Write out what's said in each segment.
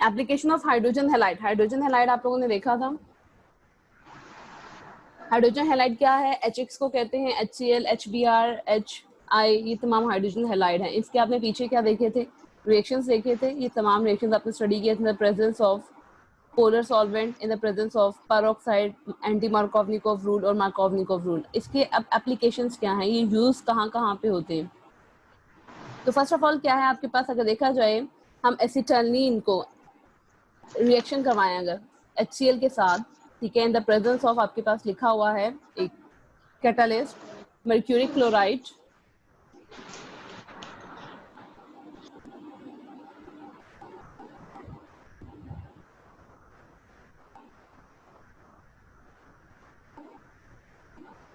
Application of hydrogen halide, hydrogen halide आप लोगों ने देखा था। हाइड्रोजन हैलाइड क्या है, HX को कहते हैं, HCl, HBr, HI, ये तमाम हाइड्रोजन हैलाइड हैं। इसके आपने पीछे क्या देखे थे, रिएक्शंस देखे थे, ये तमाम रिएक्शंस आपने स्टडी किए थे। इन the presence of polar solvent, in the presence of peroxide, anti Markovnikov rule और मार्कोवनिकोव रूल। इसके अब एप्लीकेशंस क्या हैं, ये यूज कहाँ कहाँ पे होते हैं? तो फर्स्ट ऑफ ऑल क्या है आपके पास, अगर देखा जाए हम एसिटाइलिन को रिएक्शन करवाएं अगर HCl के साथ, ठीक है, इन द प्रेजेंस ऑफ आपके पास लिखा हुआ है एक कैटालिस्ट मर्क्यूरिक क्लोराइड,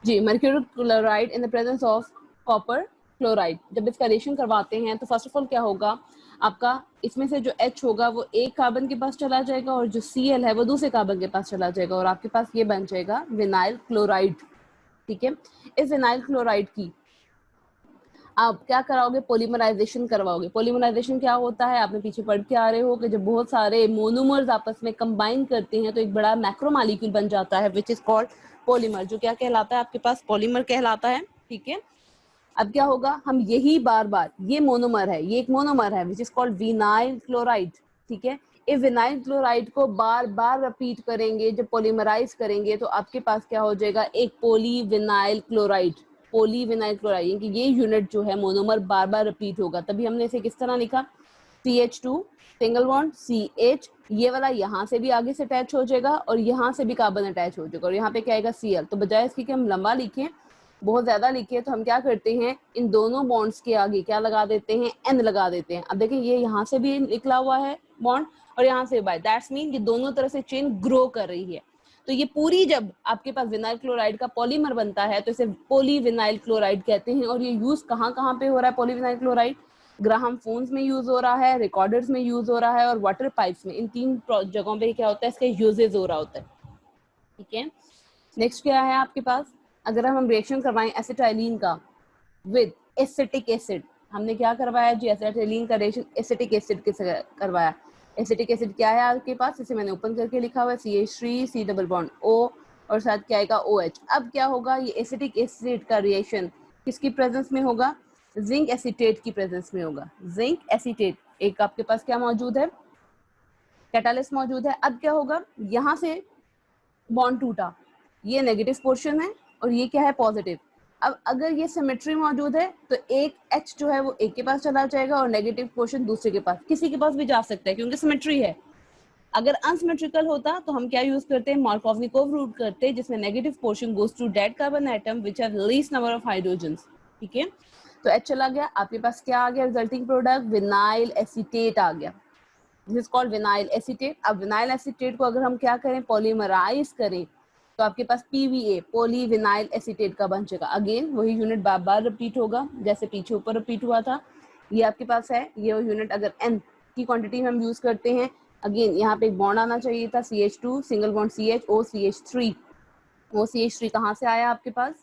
जी mercuric chloride in the presence of copper chloride. जब इसका रिएक्शन करवाते हैं तो फर्स्ट ऑफ ऑल क्या होगा आपका, इसमें से जो H होगा वो एक कार्बन के पास चला जाएगा और जो Cl है वो दूसरे कार्बन के पास चला जाएगा और आपके पास ये बन जाएगा विनाइल क्लोराइड, ठीक है। इस विनाइल क्लोराइड की आप क्या कराओगे, पॉलीमराइजेशन करवाओगे। पॉलीमराइजेशन क्या होता है, आपने पीछे पढ़ के आ रहे हो कि जब बहुत सारे मोनोमर्स आपस में कंबाइन करते हैं तो एक बड़ा मैक्रोमॉलिक्यूल बन जाता है विच इज कॉल्ड पॉलीमर, जो क्या कहलाता है आपके पास, पॉलीमर कहलाता है, ठीक है। अब क्या होगा, हम यही बार बार, ये मोनोमर है, ये एक मोनोमर है which is called vinyl chloride, ठीक है। इस विनाइल क्लोराइड को बार बार रिपीट करेंगे, जब पॉलीमराइज करेंगे तो आपके पास क्या हो जाएगा, एक पॉलीविनाइल क्लोराइड, पॉलीविनाइल क्लोराइड, यानी कि ये यूनिट जो है मोनोमर बार बार रिपीट होगा। तभी हमने इसे किस तरह लिखा, CH2 सिंगल बॉन्ड CH, ये वाला यहाँ से भी आगे से अटैच हो जाएगा और यहाँ से भी कार्बन अटैच हो जाएगा और यहाँ पे क्या आएगा Cl। तो बजाय इसकी कि हम लंबा लिखें, बहुत ज्यादा लिखे, तो हम क्या करते हैं, इन दोनों बॉन्ड्स के आगे क्या लगा देते हैं, N लगा देते हैं। अब देखिए ये यहाँ से भी निकला हुआ है बॉन्ड और यहाँ से बाय, दैट्स मीन ये दोनों तरह से चेन ग्रो कर रही है। तो ये पूरी जब आपके पास विनाइल क्लोराइड का पॉलीमर बनता है तो इसे पॉलीविनाइल क्लोराइड कहते हैं। और ये यूज कहाँ कहाँ पे हो रहा है पॉलीविनाइल क्लोराइड, ग्राहम फोन्स में यूज हो रहा है, रिकॉर्डर्स में यूज हो रहा है और वाटर पाइप्स में, इन 3 जगहों पे क्या होता है, इसका यूजेज हो रहा होता है, ठीक है। नेक्स्ट क्या है आपके पास, अगर हम रिएक्शन करवाएं एसिटाइलिन का विद एसिटिक एसिड, हमने क्या करवाया जी, एसिटाइलिन का रिएक्शन एसिटिक एसिड के साथ करवाया। एसिटिक एसिड क्या है आपके पास, इसे मैंने ओपन करके लिखा हुआ है CH3 C double bond O और साथ क्या आएगा OH। अब क्या होगा, ये एसिटिक एसिड का रिएक्शन किसकी प्रेजेंस में होगा, जिंक एसीटेट की प्रेजेंस में होगा। जिंक एसीटेट एक आपके पास क्या मौजूद है, कैटालिस्ट मौजूद है। अब क्या होगा, यहाँ से बॉन्ड टूटा, ये नेगेटिव पोर्शन है और ये क्या है पॉजिटिव। अब अगर ये सिमेट्री मौजूद है तो एक H जो है वो एक के पास चला जाएगा और नेगेटिव पोर्शन दूसरे के पास, किसी के पास भी जा सकता है क्योंकि सिमेट्री है। अगर अनसिमेट्रिकल होता तो हम क्या यूज करते हैं, मार्कोवनिकोव रूल करते हैं, जिसमें negative portion goes to that carbon atom which have least number of hydrogens, ठीक है। तो H चला गया, आपके पास क्या आ गया, रिजल्टिंग प्रोडक्ट विनाइल एसीटेट आ गया, this is called vinyl acetate. अब विनाइल एसीटेट को अगर हम क्या करें, पॉलीमराइज करें तो आपके पास PVA पॉलीविनाइल एसीटेट का बन जाएगा। अगेन वही यूनिट बार बार रिपीट होगा जैसे पीछे ऊपर रिपीट हुआ था। ये आपके पास है, ये यूनिट अगर N की क्वांटिटी में हम यूज करते हैं, अगेन यहाँ पे एक बॉन्ड आना चाहिए था, CH2 single bond CH OCH3। OCH3 कहाँ से आया आपके पास,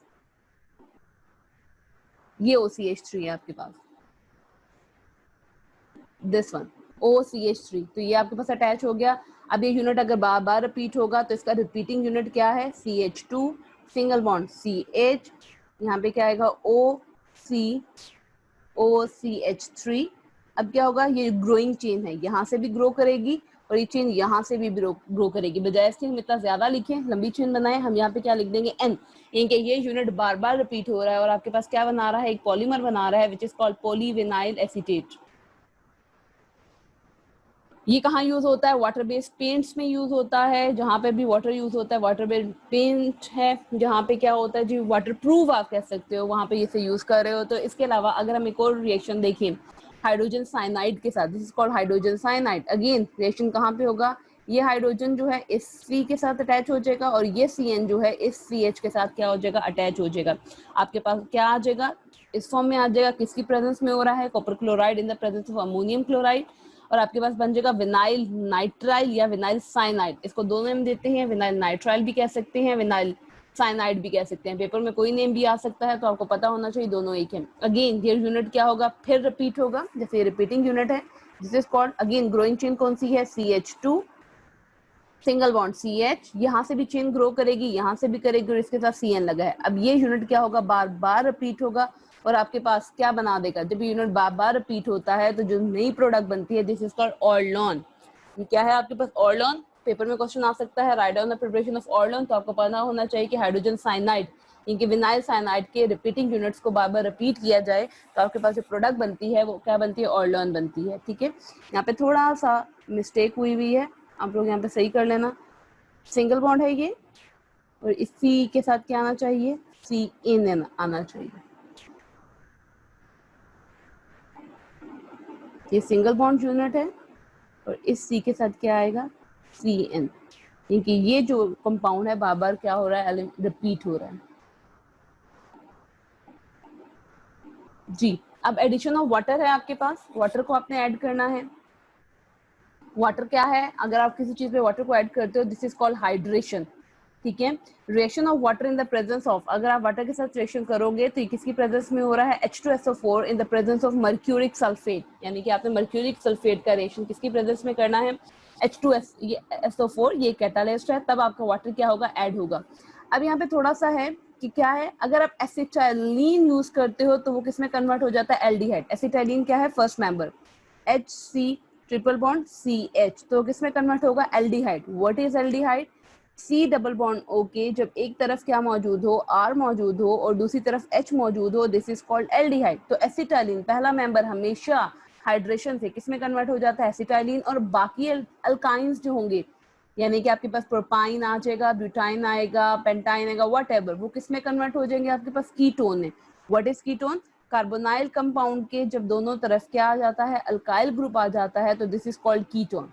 ये OCH3 है आपके पास, दिस वन OCH3, तो ये आपके पास अटैच हो गया। अब ये यूनिट अगर बार बार रिपीट होगा तो इसका रिपीटिंग यूनिट क्या है, CH2 सिंगल बॉन्ड CH, यहाँ पे क्या आएगा OCH3। अब क्या होगा, ये ग्रोइंग चेन है, यहाँ से भी ग्रो करेगी और ये चेन यहाँ से भी ग्रो करेगी। बजाय इसके हम इतना ज्यादा लिखें, लंबी चेन बनाए, हम यहाँ पे क्या लिख देंगे N, यानी ये यूनिट बार बार रिपीट हो रहा है और आपके पास क्या बना रहा है, एक पॉलीमर बना रहा है which is called polyvinyl acetate. ये कहाँ यूज होता है, वाटर बेस्ड पेंट्स में यूज होता है, जहाँ पे भी वाटर यूज होता है, वाटर बेस्ड पेंट है जहाँ पे क्या होता है जी, वाटर प्रूफ आप कह सकते हो, वहाँ पे इसे यूज कर रहे हो। तो इसके अलावा अगर हम एक और रिएक्शन देखें हाइड्रोजन साइनाइड के साथ, this is called hydrogen cyanide. Again reaction कहाँ पे होगा, ये हाइड्रोजन जो है इस C के साथ अटैच हो जाएगा और ये CN जो है इस CH के साथ क्या हो जाएगा, अटैच हो जाएगा। आपके पास क्या आ जाएगा, इस फॉर्म में आ जाएगा, किसकी प्रेजेंस में हो रहा है, copper chloride in the presence of ammonium chloride, और आपके पास बन जाएगा विनाइल नाइट्राइल या विनाइल साइनाइड। इसको दो नेम देते हैं, विनाइल नाइट्राइल भी कह सकते हैं, विनाइल साइनाइड भी कह सकते हैं, पेपर में कोई नेम भी आ सकता है, तो आपको पता होना चाहिए दोनों एक है। अगेन ये यूनिट क्या होगा, फिर रिपीट होगा, जैसे ये रिपीटिंग यूनिट है, this is called, again growing chain कौन सी है, CH2 सिंगल बॉन्ड CH, यहाँ से भी चेन ग्रो करेगी, यहाँ से भी करेगी और इसके साथ CN लगा है। अब ये यूनिट क्या होगा, बार बार रिपीट होगा और आपके पास क्या बना देगा, जब यूनिट बार बार रिपीट होता है तो जो नई प्रोडक्ट बनती है दिस इज कॉल्ड ऑर्लोन। ये क्या है आपके पास, ऑर्लोन। पेपर में क्वेश्चन आ सकता है, write down the preparation of Orlon, तो आपको पता होना चाहिए कि हाइड्रोजन साइनाइड, इनके विनाइल साइनाइड के रिपीटिंग यूनिट्स को बार बार रिपीट किया जाए तो आपके पास जो प्रोडक्ट बनती है वो क्या बनती है, ऑर्लोन बनती है। ठीक है, यहाँ पे थोड़ा सा मिस्टेक हुई है, आप लोग यहाँ पे सही कर लेना। सिंगल बॉन्ड है ये और इस C के साथ क्या आना चाहिए, CN आना चाहिए। ये सिंगल बॉन्ड यूनिट है और इस C के साथ क्या आएगा, CN, क्योंकि ये जो कंपाउंड है बार बार क्या हो रहा है, रिपीट हो रहा है। जी, अब एडिशन ऑफ वाटर है आपके पास, वाटर को आपने ऐड करना है। वाटर क्या है, अगर आप किसी चीज पे वाटर को ऐड करते हो दिस इज कॉल्ड हाइड्रेशन। ठीक है, reaction of water in the presence of, अगर आप वाटर के साथ रिएक्शन करोगे तो ये किसकी प्रेजेंस में हो रहा है, H2SO4 in the presence of mercuric sulphate, यानी कि आपने मर्क्यूरिक सल्फेट का रिएक्शन किसकी प्रेजेंस में करना है, H2SO4, ये कैटालिस्ट है, तब आपका वाटर क्या होगा, ऐड होगा। अब यहाँ पे थोड़ा सा है कि क्या है, अगर आप एसिटाइलिन यूज करते हो तो वो किस में कन्वर्ट हो जाता है, एल्डिहाइड। एसिटाइलिन क्या है, first member, HC triple bond CH, तो किस में कन्वर्ट होगा, aldehyde. What is aldehyde, C double bond O के जब एक तरफ क्या मौजूद हो, R मौजूद हो और दूसरी तरफ H मौजूद हो, दिस इज कॉल्ड एल्डिहाइड। तो एसिटाइलिन पहला मेंबर हमेशा हाइड्रेशन से किस में कन्वर्ट हो जाता है, एसिटाइलिन, और बाकी अल्काइंस जो होंगे, यानी कि आपके पास प्रोपाइन आ जाएगा, ब्यूटाइन आएगा, पेंटाइन आएगा, व्हाटएवर, वो किस में कन्वर्ट हो जाएंगे, आपके पास कीटोन में। What is ketone, carbonyl compound के जब दोनों तरफ क्या आ जाता है, अल्काइल ग्रुप आ जाता है, तो दिस इज कॉल्ड कीटोन।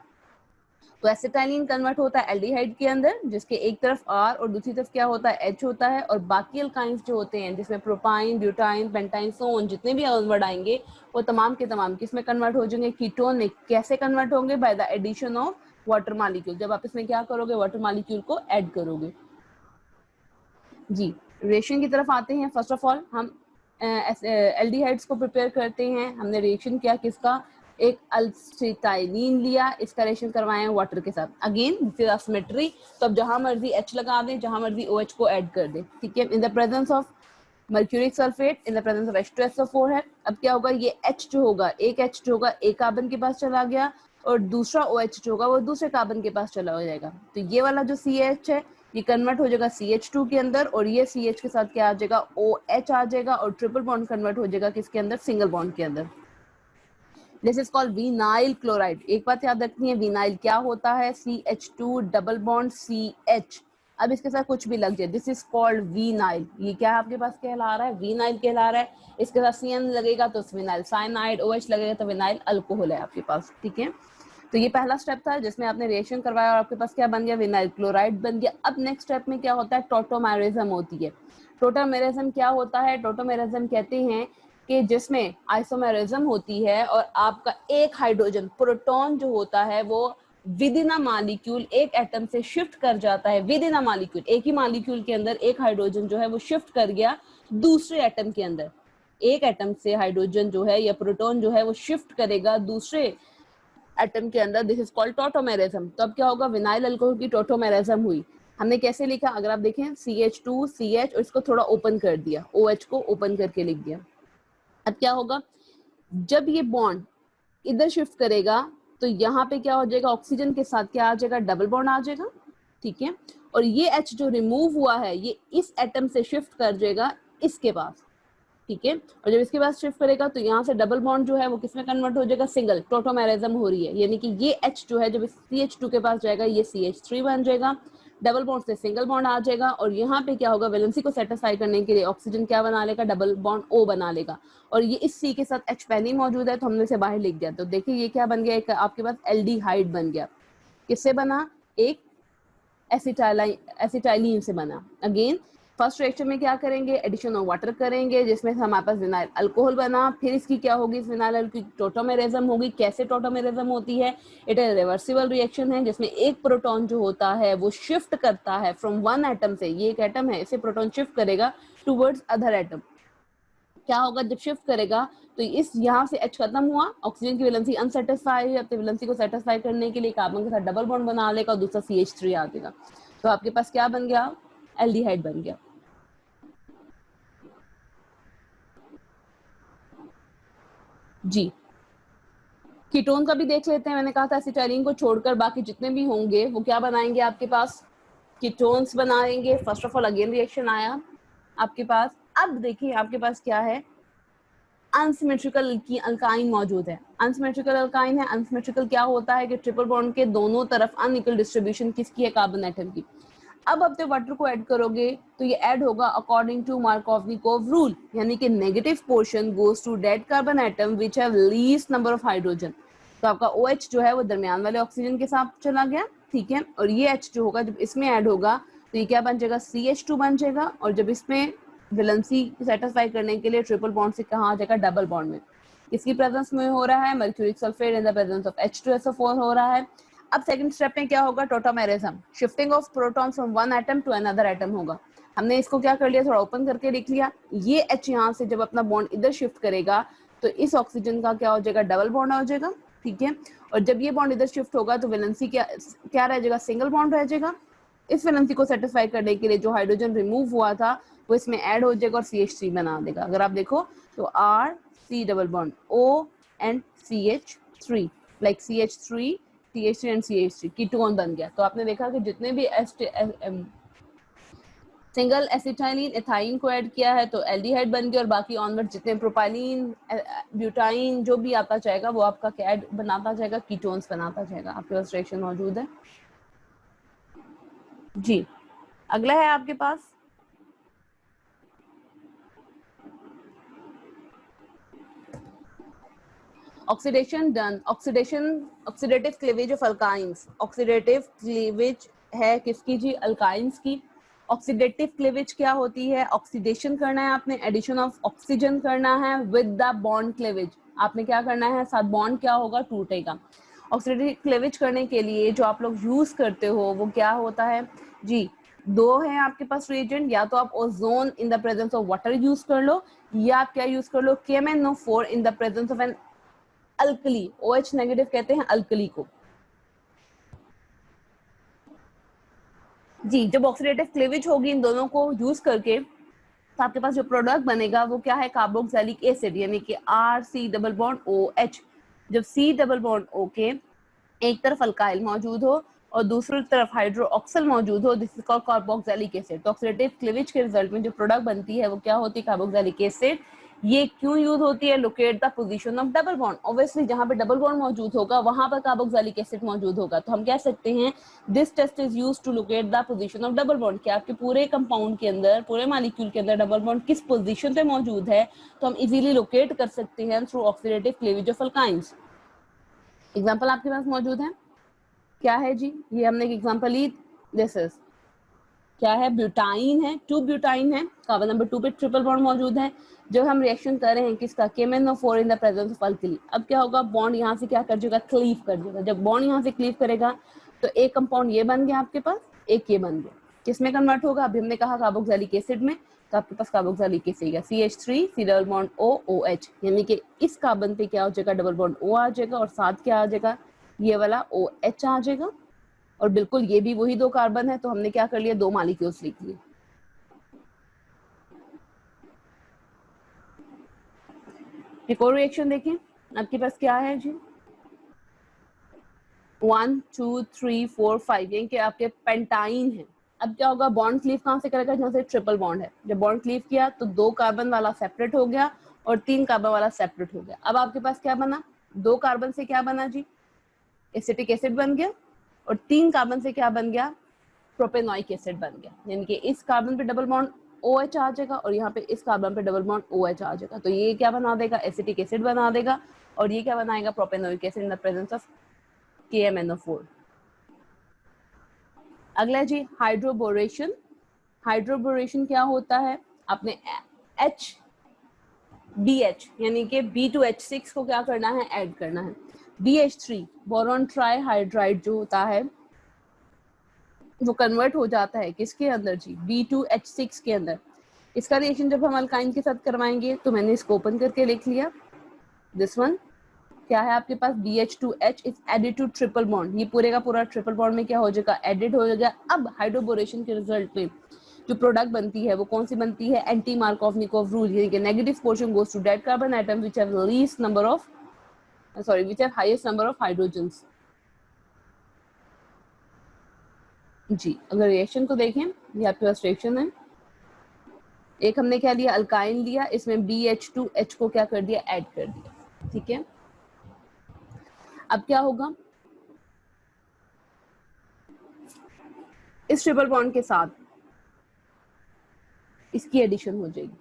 तो एसिटाइलिन कन्वर्ट होता है एल्डिहाइड के अंदर, जिसके एक तरफ R और दूसरी तरफ क्या होता है, H होता है, और बाकी अल्काइंस जो होते हैं जिसमें propyne, butyne, pentyne, so on, जितने भी वर्ड आएंगे वो तमाम के तमाम किसमें कन्वर्ट हो जाएंगे, कीटोन में। कैसे कन्वर्ट होंगे, by the addition of water molecule, जब आप इसमें क्या करोगे, वाटर मॉलिक्यूल को ऐड करोगे। जी, रिएक्शन की तरफ आते हैं। फर्स्ट ऑफ ऑल हम एल्डिहाइड्स को प्रिपेयर करते हैं। हमने रिएक्शन किया किसका, एक एसिटाइलिन लिया, इसका रिएक्शन करवाए हैं वाटर के साथ। अगेन दिस इज सिमेट्री, तो अब जहां मर्जी H लगा दें, जहां मर्जी OH को ऐड कर दें। ठीक है, इन the presence of mercuric sulphate, in the presence of H2SO4 है। अब क्या होगा, ये H जो होगा, एक H जो होगा एक कार्बन के पास चला गया और दूसरा OH जो होगा वो दूसरे कार्बन के पास चला हो जाएगा। तो ये वाला जो CH है ये कन्वर्ट हो जाएगा CH2 के अंदर, और ये CH के साथ क्या आ जाएगा, OH आ जाएगा, और ट्रिपल बॉन्ड कन्वर्ट हो जाएगा किसके अंदर, सिंगल बॉन्ड के अंदर। This is called vinyl chloride. एक बात याद रखनी है, विनाइल क्या होता है, CH2 डबल बॉन्ड CH। अब इसके साथ कुछ भी लग जाए, दिस इज कॉल्ड विनाइल। ये क्या आपके पास कहला रहा है, विनाइल कहला रहा है। इसके साथ CN लगेगा तो विनाइल साइनाइड, OH लगेगा तो विनाइल अल्कोहल है आपके पास। ठीक है, तो ये पहला स्टेप था जिसमें आपने रिएक्शन करवाया और आपके पास क्या बन गया, विनाइल क्लोराइड बन गया। अब नेक्स्ट स्टेप में क्या होता है, टोटोमेरिज्म होती है। टोटोमेरिज्म क्या होता है, टोटोमेरिज्म कहते हैं कि जिसमें आइसोमेरिज्म होती है और आपका एक हाइड्रोजन प्रोटॉन जो होता है वो विद इन अ मॉलिक्यूल एक एटम से शिफ्ट कर जाता है। विद इन अ मॉलिक्यूल, एक ही मॉलिक्यूल के अंदर एक हाइड्रोजन जो है वो शिफ्ट कर गया दूसरे एटम के अंदर। एक एटम से हाइड्रोजन जो है या प्रोटॉन जो है वो शिफ्ट करेगा दूसरे एटम के अंदर, दिस इज कॉल्ड टोटोमेरिज्म। तो अब क्या होगा, विनाइल अल्कोहल की टोटोमेरिज्म हुई। हमने कैसे लिखा, अगर आप देखें CH2 CH और इसको थोड़ा ओपन कर दिया, OH को ओपन करके लिख दिया। अब क्या होगा, जब ये बॉन्ड इधर शिफ्ट करेगा तो यहाँ पे क्या हो जाएगा, ऑक्सीजन के साथ क्या आ जाएगा, डबल बॉन्ड आ जाएगा। ठीक है, और ये H जो रिमूव हुआ है ये इस एटम से शिफ्ट कर जाएगा इसके पास। ठीक है, और जब इसके पास शिफ्ट करेगा तो यहाँ से डबल बॉन्ड जो है वो किसमें कन्वर्ट हो जाएगा, सिंगल। टोटोमेरिज्म हो रही है, यानी कि ये H जो है जब CH2 के पास जाएगा ये CH3 बन जाएगा, डबल बॉन्ड से सिंगल बॉन्ड आ जाएगा, और यहाँ पे क्या होगा, वैलेंसी को सेटिस्फाई करने के लिए ऑक्सीजन क्या बना लेगा, डबल बॉन्ड O बना लेगा, और ये इस C के साथ H पहले ही मौजूद है तो हमने इसे बाहर लिख दिया। तो देखिए ये क्या बन गया, एक आपके पास एल्डिहाइड बन गया। किससे बना, एक एसिटाइलिन से बना। अगेन फर्स्ट रिएक्शन में क्या करेंगे, एडिशन ऑफ वाटर करेंगे जिसमें हमारे पास विनाइल अल्कोहल बना। फिर इसकी क्या होगी, इस विनाइल अल्कोहल की टोटोमेरिज्म होगी। कैसे टोटोमेरिज्म होती है, इट इज रिवर्सिबल रिएक्शन है जिसमें एक प्रोटॉन जो होता है वो शिफ्ट करता है फ्रॉम वन एटम से, ये एक एटम है, इसे प्रोटॉन शिफ्ट करेगा टुवर्ड्स अदर एटम। क्या होगा, जब शिफ्ट करेगा तो इस यहाँ से H खत्म हुआ, ऑक्सीजन की वैलेंसी अनसेटिस्फाई है, अपनी वैलेंसी को सेटिस्फाई करने के लिए कार्बन के साथ डबल बॉन्ड बना लेगा और दूसरा CH3 आ जाएगा। तो आपके पास क्या बन गया, एल्डिहाइड बन गया। जी, कीटोन का भी देख लेते हैं। मैंने कहा था एसिटाइलिन को छोड़कर बाकी जितने भी होंगे वो क्या बनाएंगे, आपके पास कीटोन्स बनाएंगे। First of all again reaction आया आपके पास। अब देखिए आपके पास क्या है, अनसिमेट्रिकल की अल्काइन मौजूद है। अनसिमेट्रिकल अल्काइन है। अनसिमेट्रिकल क्या होता है कि ट्रिपल बॉन्ड के दोनों तरफ अनइक्वल डिस्ट्रीब्यूशन किसकी है, कार्बन एटम की। अब आप जब वाटर को ऐड करोगे तो ये ऐड होगा अकॉर्डिंग टू मार्कोव-निकोव रूल, यानी कि negative portion goes to that carbon atom which have least number of hydrogen. तो आपका OH जो है वो दरमियान वाले ऑक्सीजन के साथ चला गया, ठीक है। और ये H जो होगा जब इसमें ऐड होगा तो ये क्या बन जाएगा, CH2 बन जाएगा। और जब इसमें वैलेंसी सेटिस्फाई करने के लिए ट्रिपल बॉन्ड से कहाँ आ जाएगा, डबल बॉन्ड में। किसकी प्रेजेंस में हो रहा है, mercuric sulphate in the presence of H2SO4 हो रहा है। अब सेकंड स्टेप में क्या होगा, tautomerism, shifting of protons from one atom to another atom होगा। हमने इसको क्या कर लिया, थोड़ा ओपन करके लिख लिया। ये H यहाँ से जब अपना बॉन्ड इधर शिफ्ट करेगा तो इस ऑक्सीजन का क्या हो जाएगा, डबल बॉन्ड हो जाएगा, ठीक है। और जब ये बॉन्ड इधर शिफ्ट होगा तो वैलेंसी क्या रह जाएगा, सिंगल बॉन्ड रह जाएगा। इस वैलेंसी को सेटिस्फाई करने के लिए जो हाइड्रोजन रिमूव हुआ था वो इसमें ऐड हो जाएगा और CH3 बना देगा। अगर आप देखो तो RC double bond O and CH3, like CH3 CH3 and CH3 ketone बन गया। तो आपने देखा कि जितने भी सिंगल एसिटाइलिन एथाइन को ऐड किया है तो एल्डिहाइड बन गया, और बाकी ऑनवर्ड जितने प्रोपाइलिन ब्यूटाइन जो भी आता जाएगा वो आपका क्या ऐड बनाता जाएगा, कीटोन्स बनाता जाएगा। आपके पास रिएक्शन मौजूद है जी। अगला है आपके पास oxidation done. Oxidative cleavage of alkynes. Oxidative cleavage है किसकी जी, अल्काइंस की। ऑक्सीडेटिव क्लीवेज क्या होती है, ऑक्सीडेशन करना है आपने, एडिशन ऑफ ऑक्सीजन करना है विद द बॉन्ड क्लीवेज। आपने क्या करना है, साथ बॉन्ड क्या होगा, टूटेगा। ऑक्सीडेटिव क्लीवेज करने के लिए जो आप लोग यूज करते हो वो क्या होता है जी, दो है आपके पास रिएजेंट। या तो आप ozone in the presence of water use कर लो, या आप क्या यूज कर लो, KMnO4 in the presence of an alkali. OH negative कहते हैं अल्कली को जी। जब ऑक्सीडेटिव क्लीवेज होगी इन दोनों को यूज करके तो आपके पास जो प्रोडक्ट बनेगा वो क्या है, कार्बोक्सिलिक एसिड, यानी कि RC डबल बॉन्ड OH। जब C डबल बॉन्ड O के एक तरफ अल्काइल मौजूद हो और दूसरी तरफ हाइड्रोक्सिल मौजूद हो, this is called carboxylic acid. तो ऑक्सीडेटिव क्लीवेज के रिजल्ट में जो प्रोडक्ट बनती है वो क्या होती है, कार्बोक्सिलिक एसिड। ये क्यों यूज होती है, locate the position of double bond. Obviously जहां पे डबल बॉन्ड मौजूद होगा वहां पर कार्बोक्सिलिक एसिड मौजूद होगा। तो हम कह सकते हैं this test is used to locate the position of double bond, कि आपके पूरे कंपाउंड के अंदर, पूरे मॉलिक्यूल के अंदर डबल बॉन्ड किस पोजीशन पे मौजूद है तो हम इजीली लोकेट कर सकते हैं through oxidative cleavage of alkynes. Example आपके पास मौजूद है, क्या है जी, ये हमने एक एग्जांपल ली, दिस इज क्या है, ब्यूटाइन है, 2 ब्यूटाइन है, कार्बन नंबर 2 पे ट्रिपल बॉन्ड मौजूद है। जब हम रिएक्शन कर रहे हैं किसका, KMnO4 in the presence of alkali. अब क्या होगा, बॉन्ड यहाँ से क्या कर जाएगा, क्लीव कर जाएगा। जब बॉन्ड यहाँ से क्लीव करेगा तो एक कंपाउंड ये बन गया आपके पास, एक ये बन गया। किसमें कन्वर्ट होगा, अभी हमने कहा कार्बोक्सिलिक एसिड में, तो आपके पास कार्बोक्सिलिक एसिड है CH3 C double bond O OH, यानी कि इस कार्बन पे क्या हो जाएगा, डबल बॉन्ड O आ जाएगा और साथ क्या आ जाएगा, ये वाला OH आ जाएगा। और बिल्कुल ये भी वही 2 कार्बन है, तो हमने क्या कर लिया, 2 मॉलिक्यूल्स लिख लिए। एक और रिएक्शन देखें आपके पास क्या है जी, 1 2 3 4 5, यानी कि आपके पेंटाइन है। अब क्या होगा, बॉन्ड क्लीव कहाँ से करेगा, जहाँ से ट्रिपल बॉन्ड है। जब बॉन्ड क्लीव किया तो 2 कार्बन वाला सेपरेट हो गया और 3 कार्बन वाला सेपरेट हो गया। अब आपके पास क्या बना, 2 कार्बन से क्या बना जी, एसिटिक एसिड बन गया, और 3 कार्बन से क्या बन गया, प्रोपेनोइक एसिड बन गया। यानी कि इस कार्बन पे डबल बॉन्ड OH आ जाएगा और यहाँ पे इस कार्बन पे डबल बॉन्ड OH आ जाएगा। तो ये क्या बना देगा, एसिटिक एसिड बना देगा, और ये क्या बनाएगा, propanoic acid in the presence of KMnO4। अगला जी, हाइड्रोबोरेशन। हाइड्रोबोरेशन क्या होता है, आपने HBH यानी कि B2H6 को क्या करना है, ऐड करना है। BH3 बोरॉन ट्राई हाइड्राइड जो होता है वो कन्वर्ट हो जाता है किसके अंदर जी, B2H6 के अंदर। इसका रिएक्शन जब हम अल्काइन के साथ करवाएंगे तो मैंने इसको ओपन करके लिख लिया। दिस वन क्या है आपके पास, BH2H is added to triple bond, ये पूरे का पूरा ट्रिपल बॉन्ड में क्या हो जाएगा, एडेड हो जाएगा। अब हाइड्रोबोरेशन के रिजल्ट में जो प्रोडक्ट बनती है वो कौन सी बनती है, एंटी मार्कोवनिकोव रूल, यानी कि negative portion goes to that carbon atom which have least number of which have highest number of hydrogens. जी अगर रिएक्शन को देखें, ये आपके पास रिएक्शन है, एक हमने क्या लिया, अल्काइन लिया, इसमें BH2H को क्या कर दिया, ऐड कर दिया, ठीक है। अब क्या होगा, इस ट्रिपल बॉन्ड के साथ इसकी एडिशन हो जाएगी,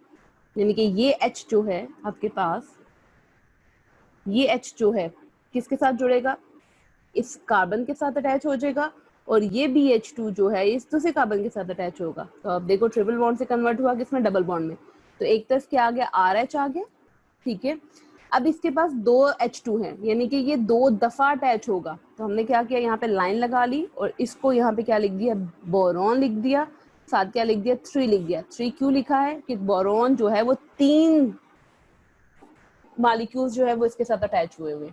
यानी कि ये H जो है आपके पास, ये H जो है किसके साथ जुड़ेगा, इस कार्बन के साथ अटैच हो जाएगा, और ये BH2 जो है इस दूसरे कार्बन के साथ अटैच होगा। तो अब देखो ट्रिपल बॉन्ड से कन्वर्ट हुआ किसमें, डबल बॉन्ड में, तो एक तरफ क्या आ गया, RH आ गया, ठीक है। अब इसके पास दो H2 हैं, यानी कि ये दो दफा अटैच होगा, तो हमने क्या किया, यहाँ पे लाइन लगा ली और इसको यहाँ पे क्या लिख दिया, बोरॉन लिख दिया, साथ क्या लिख दिया, 3 लिख दिया। 3 क्यों लिखा है, कि बोरॉन जो है वो 3 मॉलिक्यूल्स जो है वो इसके साथ अटैच हुए हुए,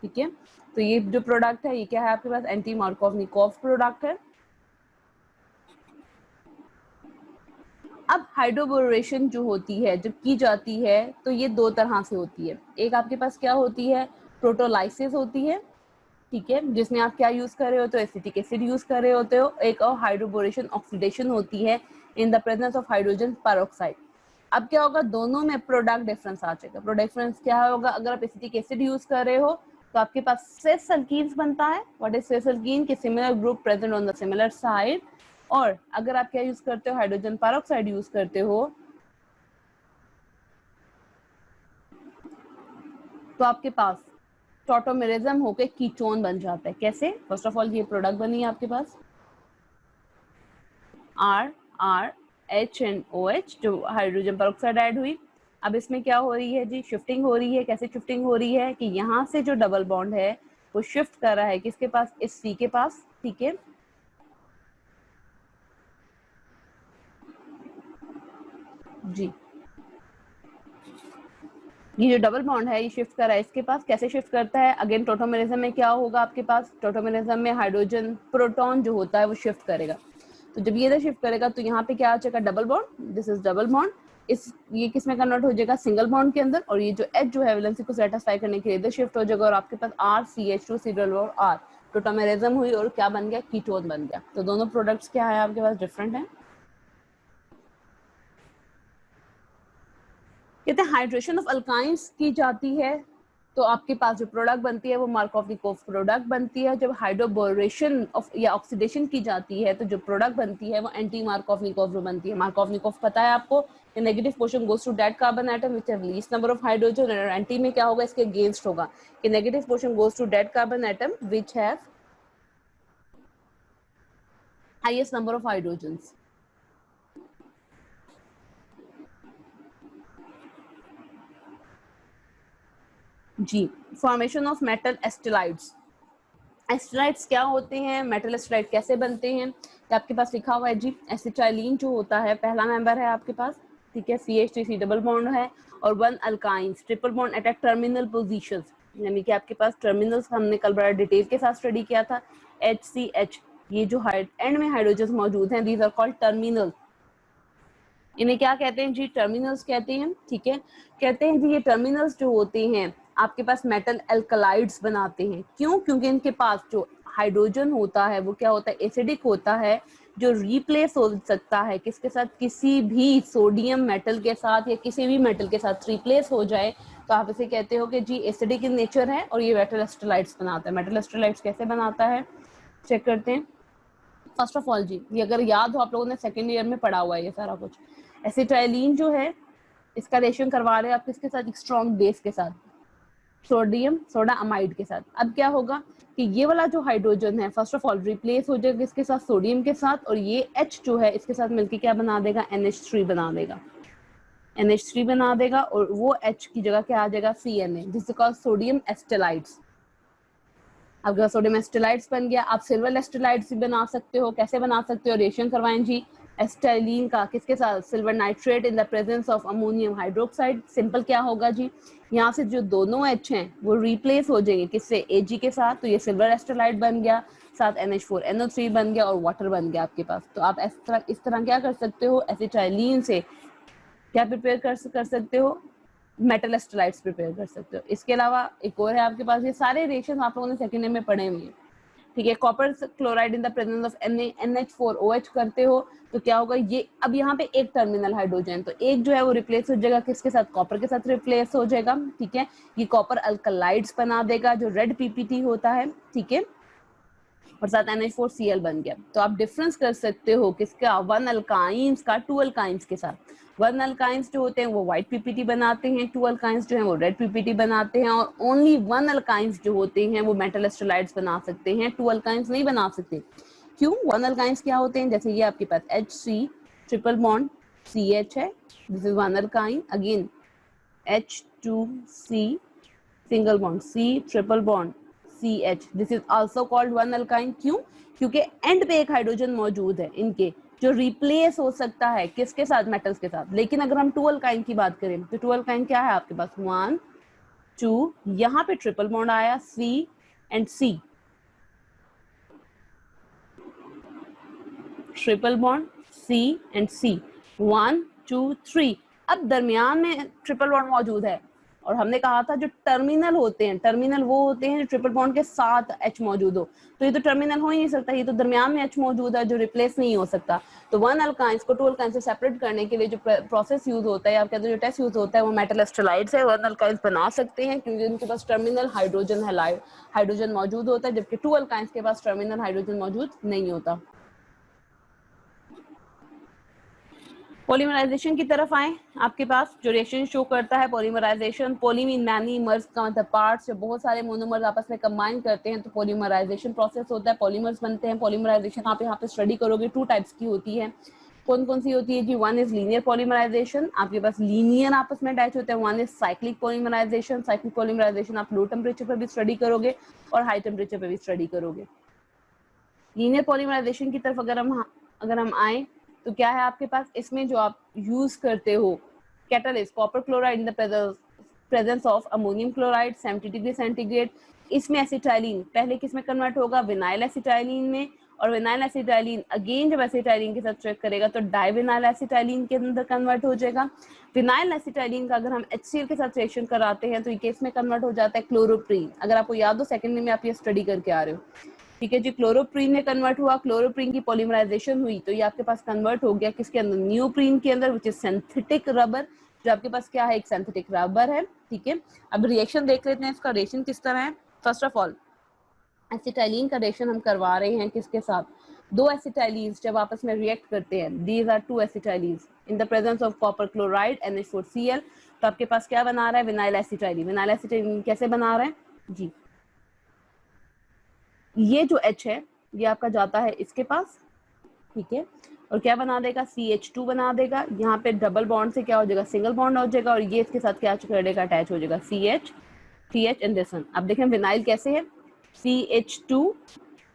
ठीक है। तो ये जो प्रोडक्ट है ये क्या है आपके पास, एंटी मार्कोवनिकोव प्रोडक्ट है। अब हाइड्रोबोरेशन जो होती है, जब की जाती है तो ये दो तरह से होती है, एक आपके पास क्या होती है, प्रोटोलाइसिस होती है, ठीक है, जिसमें आप क्या यूज कर रहे होते हो, एसिटिक एसिड यूज कर रहे होते हो। एक और हाइड्रोबोरेशन ऑक्सीडेशन होती है इन the presence of hydrogen peroxide. अब क्या होगा, दोनों में प्रोडक्ट डिफरेंस आ जाएगा। प्रोडक्ट डिफरेंस क्या होगा, अगर आप एसिटिक एसिड यूज कर रहे हो तो आपके पास सिस अल्कीन्स बनता है। व्हाट इज सिस अल्कीन, कि similar group present on the similar side. और अगर आप क्या यूज करते हो, हाइड्रोजन पेरोक्साइड यूज करते हो, तो आपके पास टॉटोमेरिज्म होके कीटोन बन जाता है। कैसे, फर्स्ट ऑफ ऑल ये प्रोडक्ट बनी है आपके पास RRHNOH, जो हाइड्रोजन पेरोक्साइड ऐड हुई। अब इसमें क्या हो रही है जी, शिफ्टिंग हो रही है। कैसे शिफ्टिंग हो रही है, कि यहाँ से जो डबल बॉन्ड है वो शिफ्ट कर रहा है किसके पास, इस C के पास, ठीक है। जी ये जो डबल बॉन्ड है ये शिफ्ट कर रहा है इसके पास। कैसे शिफ्ट करता है, अगेन टोटोमेरिज्म में क्या होगा आपके पास, टोटोमेरिज्म में हाइड्रोजन प्रोटॉन जो होता है वो शिफ्ट करेगा। तो जब ये इधर शिफ्ट करेगा तो यहाँ पे क्या आ जाएगा, double bond, this is double bond, इस ये किस में कन्वर्ट हो जाएगा, सिंगल बॉन्ड के अंदर। और ये जो H जो है वैलेंसी को सेटिस्फाई करने के लिए इधर शिफ्ट हो जाएगा, और आपके पास RCH2 single bond R, tautomerism हुई और क्या बन गया, कीटोन बन गया। तो दोनों प्रोडक्ट्स क्या है आपके पास, डिफरेंट है। कहते हैं हाइड्रेशन ऑफ अल्काइंस की जाती है तो आपके पास जो प्रोडक्ट बनती है वो मार्कोवनिकोव प्रोडक्ट बनती है। जब हाइड्रोबोरेशन ऑफ या ऑक्सीडेशन की जाती है तो जो प्रोडक्ट बनती है वो एंटी मार्कोवनिकोव बनती है। मार्कोवनिकोव पता है आपको, negative portion goes to that carbon atom which have least number of hydrogen, और एंटी में क्या होगा, इसके अगेंस्ट होगा कि negative portion goes to that carbon atom which have highest number of hydrogens. जी formation of metal acetylides. Acetylides क्या होते हैं, मेटल एस्टेलाइड कैसे बनते हैं, तो आपके पास लिखा हुआ है जी, एसिटाइलिन जो होता है पहला मेंबर है आपके पास, ठीक है, CH3 डबल बॉन्ड है, और 1 alkynes triple bond at terminal positions, यानी कि आपके पास टर्मिनल्स हमने कल बड़ा डिटेल के साथ स्टडी किया था। HCH, ये जो एंड में हाइड्रोजन मौजूद हैं, दीज आर कॉल्ड टर्मिनल। इन्हें क्या कहते हैं जी, टर्मिनल्स कहते हैं, ठीक है। कहते हैं जी ये टर्मिनल्स जो होते हैं आपके पास मेटल एल्कलाइड्स बनाते हैं। क्यों, क्योंकि इनके पास जो हाइड्रोजन होता है वो क्या होता है, एसिडिक होता है, जो रिप्लेस हो सकता है किसके साथ, किसी भी सोडियम मेटल के साथ या किसी भी मेटल के साथ रिप्लेस हो जाए, तो आप इसे कहते हो कि जी एसिडिक इन नेचर है और ये मेटल एस्टेलाइड्स बनाता है। मेटल एस्टेलाइड्स कैसे बनाता है, चेक करते हैं। फर्स्ट ऑफ ऑल जी, ये अगर याद हो आप लोगों ने सेकेंड ईयर में पढ़ा हुआ है ये सारा कुछ। एसिटाइलिन जो है इसका रिएक्शन करवा रहे हैं आप किसके साथ, एक स्ट्रॉन्ग बेस के साथ, सोडियम सोडा अमाइड के साथ। अब क्या होगा कि ये वाला जो हाइड्रोजन है फर्स्ट ऑफ ऑल रिप्लेस हो जाएगा इसके साथ, सोडियम के साथ, और ये H जो है इसके साथ मिलकर क्या बना देगा, NH3 बना देगा, NH3 बना देगा, और वो H की जगह क्या आ जाएगा, CNA, जिससे कॉल्ड सोडियम एस्टेलाइड्स। अब सोडियम एस्टेलाइड्स बन गया, आप सिल्वर एस्टेलाइड्स भी बना सकते हो। कैसे बना सकते हो, रिएक्शन करवाएं जी, एसिटाइलिन का किसके साथ, silver nitrate in the presence of ammonium hydroxide. Simple क्या होगा जी, यहाँ से जो दोनों H हैं वो रिप्लेस हो जाएंगे किससे, Ag के साथ, तो ये सिल्वर एस्ट्रोलाइट बन गया, साथ NH4NO3 बन गया और वाटर बन गया आपके पास। तो आप इस तरह क्या कर सकते हो, एसिटाइलिन से क्या प्रिपेयर कर सकते हो, मेटल एस्ट्रोलाइट्स प्रिपेयर कर सकते हो। इसके अलावा एक और है आपके पास, ये सारे रिएक्शन आप लोगों ने सेकेंड ईयर में पढ़े हुए हैं, ठीक है। Copper chloride in the presence of NH4OH करते हो तो क्या होगा, ये अब यहाँ पे एक टर्मिनल हाइड्रोजन, तो एक जो है वो रिप्लेस हो जाएगा किसके साथ, कॉपर के साथ रिप्लेस हो जाएगा, ठीक है। ये कॉपर अल्कलाइड्स बना देगा जो रेड PPT होता है, ठीक है, और साथ NH4Cl बन गया। तो आप डिफरेंस कर सकते हो किसका, वन अल्काइंस का टू अल्काइंस के साथ। वन अल्काइंस जो होते हैं वो व्हाइट PPT बनाते हैं, टू अल्काइंस जो हैं वो रेड PPT बनाते हैं, और ओनली वन अल्काइंस जो होते हैं वो मेटल एस्ट्रोलाइड्स बना सकते हैं, टू अल्काइंस नहीं बना सकते। क्यों, वन अल्काइंस क्या होते हैं, जैसे ये आपके पास HC ट्रिपल बॉन्ड CH है, this is one alkyne, again H2C single bond C triple bond CH, this is also called one alkyne. क्यों, क्योंकि एंड पे एक हाइड्रोजन मौजूद है इनके जो रिप्लेस हो सकता है किसके साथ, मेटल्स के साथ। लेकिन अगर हम टू अल्काइन की बात करें तो टू अल्काइन क्या है आपके पास, 1 2, यहाँ पे ट्रिपल बॉन्ड आया C and C, triple bond C and C, 1 2 3। अब दरमियान में ट्रिपल बॉन्ड मौजूद है, और हमने कहा था जो टर्मिनल होते हैं, टर्मिनल वो होते हैं जो ट्रिपल बॉन्ड के साथ H मौजूद हो, तो ये तो टर्मिनल हो ही नहीं सकता, ये तो दरमियान में H मौजूद है जो रिप्लेस नहीं हो सकता। तो वन अल्काइंस को टू अल्काइंस से सेपरेट करने के लिए जो प्रोसेस यूज होता है, आप कहते हो जो टेस्ट यूज होता है, वो मेटल एस्ट्रोलाइड्स है, वन अल्काइंस बना सकते हैं क्योंकि उनके पास टर्मिनल हाइड्रोजन है, हाइड्रोजन मौजूद होता है, जबकि टू अल्काइंस के पास टर्मिनल हाइड्रोजन मौजूद नहीं होता। पॉलीमराइजेशन की तरफ आए, आपके पास जो रिएक्शन शो करता है पॉलीमराइजेशन, पॉली मीन मैनी, मर्स का मतलब पार्ट्स, जब बहुत सारे मोनोमर्स आपस में कंबाइन करते हैं तो पॉलीमराइजेशन प्रोसेस होता है, पॉलीमर्स बनते हैं। पॉलीमराइजेशन आप यहाँ पे स्टडी करोगे, टू टाइप्स की होती है। कौन कौन सी होती है जी, वन इज लीनियर पॉलीमराइजेशन, आपके पास लीनियर आपस में अटैच होते हैं। One is cyclic polymerisation, cyclic polymerisation आप लो टेम्परेचर पर भी स्टडी करोगे और हाई टेम्परेचर पर भी स्टडी करोगे। लीनियर पॉलीमराइजेशन की तरफ अगर हम आए तो क्या है आपके पास, इसमें जो आप यूज करते हो catalyst, copper chloride in the presence of ammonium chloride 70 degree centigrade, इसमें एसिटाइलिन पहले किस में कन्वर्ट होगा, विनाइल एसिटाइलिन में, और विनाइल एसिटाइलिन अगेन जब एसिटाइलिन के साथ चेक करेगा तो डाइविनाइल एसिटाइलिन के अंदर कन्वर्ट हो जाएगा। विनाइल एसिटाइलिन का अगर हम HCl के साथ रिएक्शन कराते हैं तो ये केस में कन्वर्ट हो जाता है क्लोरोप्रीन। अगर आपको याद हो सेकंड में आप ये स्टडी करके आ रहे हो, ठीक है जी। क्लोरोप्रीन में कन्वर्ट हुआ, क्लोरोप्रीन की पॉलीमराइजेशन हुई तो ये आपके पास कन्वर्ट हो गया किसके अंदर, नियोप्रीन के अंदर, विच इज सिंथेटिक रबर, जो आपके पास क्या है, एक सिंथेटिक रबर है, ठीक है। अब रिएक्शन देख लेते हैं, इसका रिएक्शन किस तरह है। फर्स्ट ऑफ ऑल एसिटाइलिन का रिएक्शन हम करवा रहे हैं किसके साथ, दो एसिटाइलिन्स जब आपस में रिएक्ट करते हैं, these are two acetylenes in the presence of copper chloride NH4Cl, तो आपके पास क्या बना रहा है, विनाइल एसिटाइलिन। विनाइल एसिटाइलिन कैसे बना रहा है जी, ये जो H है ये आपका जाता है इसके पास, ठीक है, और क्या बना देगा, CH2 बना देगा। यहाँ पे डबल बॉन्ड से क्या हो जाएगा, सिंगल बॉन्ड हो जाएगा, और ये इसके साथ क्या करेगा, अटैच हो जाएगा, CH एंड दिस वन। अब देखें विनाइल कैसे है, CH2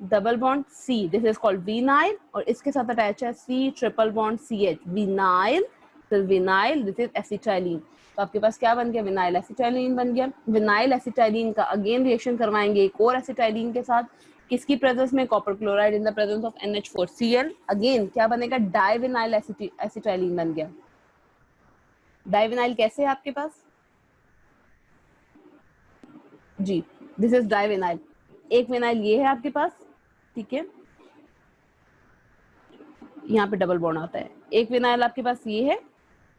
double bond C, this is called vinyl, और इसके साथ अटैच है C triple bond CH, vinyl, फिर विनाइल, दिस इज एसिटाइलिन। तो आपके पास क्या बन गया, विनाइल एसिटाइलिन बन गया। विनाइल एसिटाइलिन का अगेन रिएक्शन करवाएंगे एक और एसिटाइलिन के साथ, किसकी प्रेजेंस में, copper chloride in the presence of NH4Cl, again क्या बनेगा, डाइविनाइल एसिटाइलिन बन गया। डाइविनाइल कैसे है आपके पास जी, दिस इज डाइविनाइल, एक विनाइल ये है आपके पास, ठीक है, यहाँ पे डबल बॉन्ड आता है, एक विनाइल आपके पास ये है,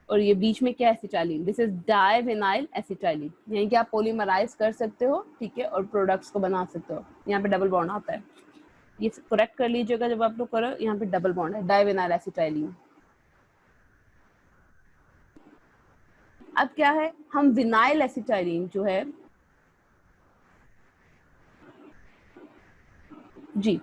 और ये बीच में क्या, एसिटाइलिन, दिस इज डाइविनाइल एसिटाइलिन। यानी कि आप पॉलीमराइज कर सकते हो, ठीक है, और प्रोडक्ट्स को बना सकते हो। यहाँ पे डबल बॉन्ड आता है, ये करेक्ट कर लीजिएगा जब आप लोग करो, यहाँ पे डबल बॉन्ड है, डाइविनाइल एसिटाइलिन। अब क्या है, हम विनाइल एसिटाइलिन जो है जी,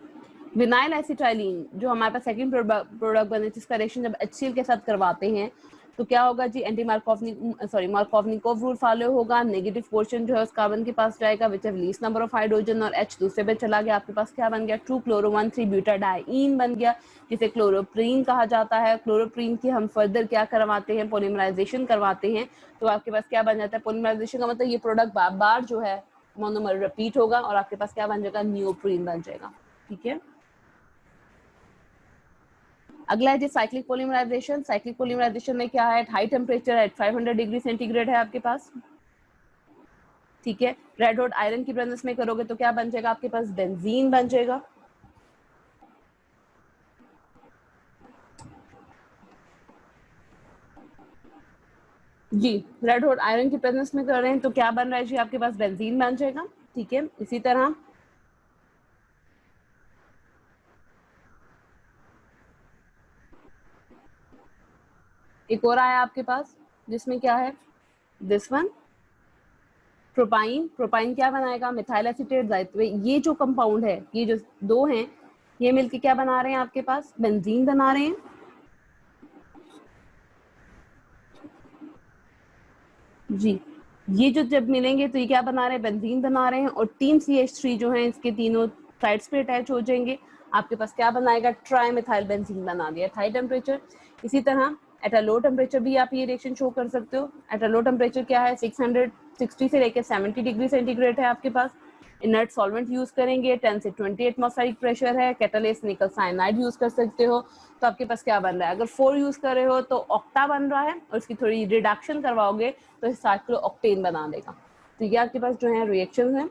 विनाइल एसिटाइलिन जो हमारे पास सेकंड प्रोडक्ट बने जिसका रिएक्शन जब HCl के साथ करवाते हैं तो क्या होगा जी, एंटी मार्कोवनिकोव रूल फॉलो होगा, नेगेटिव पोर्शन जो है उस कार्बन के पास जाएगा which have least number of hydrogen, और H दूसरे पे चला गया, आपके पास क्या बन गया 2-chloro-1,3-ब्यूटाडाइन बन गया, जिसे क्लोरोप्रीन कहा जाता है। क्लोरोप्रीन की हम फर्दर क्या करवाते हैं, पॉलीमराइजेशन करवाते हैं, तो आपके पास क्या बन जाता है, पॉलीमराइजेशन का मतलब ये प्रोडक्ट बार बार जो है मोनोमर रिपीट होगा और आपके पास क्या बन जाएगा, नियोप्रीन बन जाएगा। ठीक है, अगला है जी साइक्लिक पॉलीमराइजेशन। साइक्लिक पॉलीमराइजेशन में क्या है, high temperature at 500 degree centigrade है आपके पास। ठीक है, रेड हॉट आयरन की प्रेजेंस में करोगे तो क्या बन जाएगा, आपके पास बेंजीन बन जाएगा। जी, रेड हॉट आयरन की प्रेजेंस में कर रहे हैं तो क्या बन रहा है जी, आपके पास बेंजीन बन जाएगा। ठीक है, इसी तरह एक और आया आपके पास जिसमें क्या है, दिस वन प्रोपाइन। प्रोपाइन क्या बनाएगा, मिथाइल एसीटेट दायित्व। ये जो कंपाउंड है, ये जो दो हैं, ये मिलके क्या बना रहे हैं, आपके पास बेंजीन बना रहे हैं। जी, ये जो जब मिलेंगे तो ये क्या बना रहे हैं, बेंजीन बना रहे हैं, और तीन CH3 जो हैं इसके तीनों साइड्स पे अटैच हो जाएंगे, आपके पास क्या बनाएगा, ट्राई मिथाइल बेंजीन बना दिया, हाई टेम्परेचर। इसी तरह एट अ लो टेम्परेचर भी आप ये रिएक्शन शो कर सकते हो। एट अ लो टेम्परेचर क्या है, 660 से लेकर 70 डिग्री सेंटीग्रेड है आपके पास। इनर्ट सॉल्वेंट यूज करेंगे, 10 से 20 एटमॉस्फेरिक प्रेशर है। कैटालिस्ट निकल साइनाइड यूज कर सकते हो। तो आपके पास क्या बन रहा है, अगर 4 यूज कर रहे हो तो ऑक्टा बन रहा है, और इसकी थोड़ी रिडक्शन करवाओगे तो साइक्लो ऑक्टेन बना देगा। तो ये आपके पास जो है रिएक्शन है।